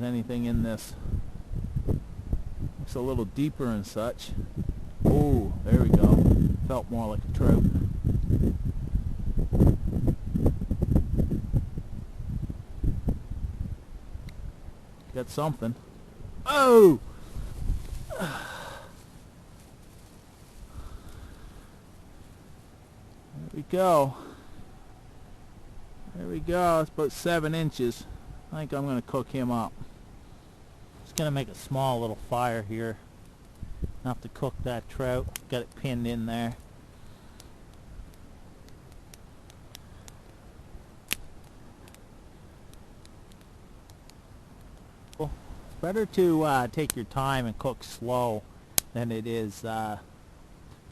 there's anything in this. Looks a little deeper and such. Oh, there we go. Felt more like a trout. Got something. Oh! There we go. There we go. It's about 7 inches. I think I'm going to cook him up. Just going to make a small little fire here. Enough to cook that trout. Got it pinned in there. Well, it's better to take your time and cook slow than it is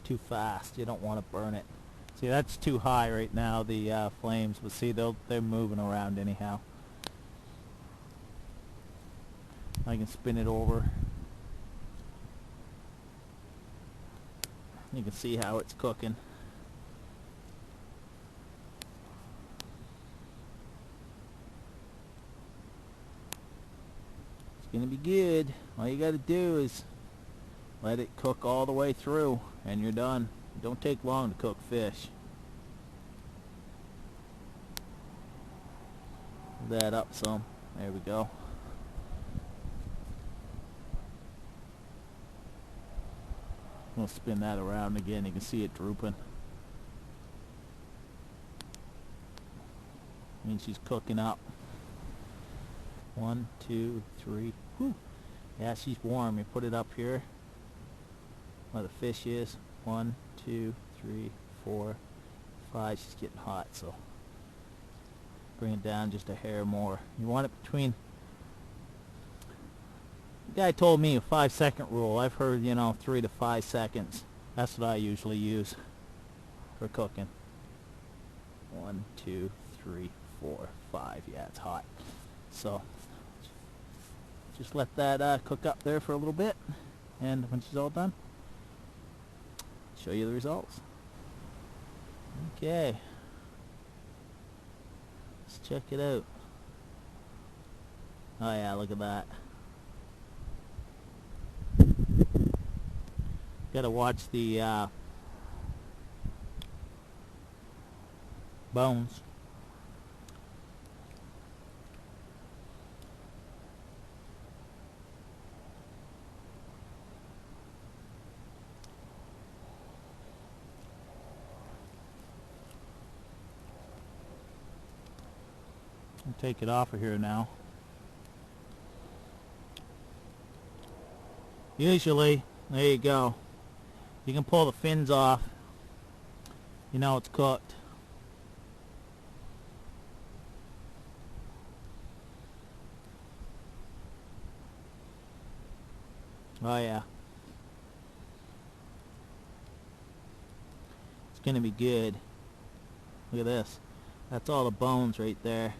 too fast. You don't want to burn it. See, that's too high right now, the flames, but see, they're moving around anyhow. I can spin it over. You can see how it's cooking. It's gonna be good. All you gotta do is let it cook all the way through and you're done. It don't take long to cook fish. Move that up some. There we go. I'm gonna spin that around again. You can see it drooping. I mean, she's cooking up. 1, 2, 3. Whew. Yeah, she's warm. You put it up here where the fish is. 1, 2, 3, 4, 5. She's getting hot, so bring it down just a hair more. You want it between. The guy told me a 5-second rule. I've heard, 3 to 5 seconds. That's what I usually use for cooking. 1, 2, 3, 4, 5. Yeah, it's hot. So just let that cook up there for a little bit, and when she's all done, I'll show you the results. Okay, let's check it out. Oh yeah, look at that. Gotta watch the bones. I'll take it off of here now. Usually, there you go. You can pull the fins off. You know it's cooked. Oh yeah. It's gonna be good. Look at this. That's all the bones right there.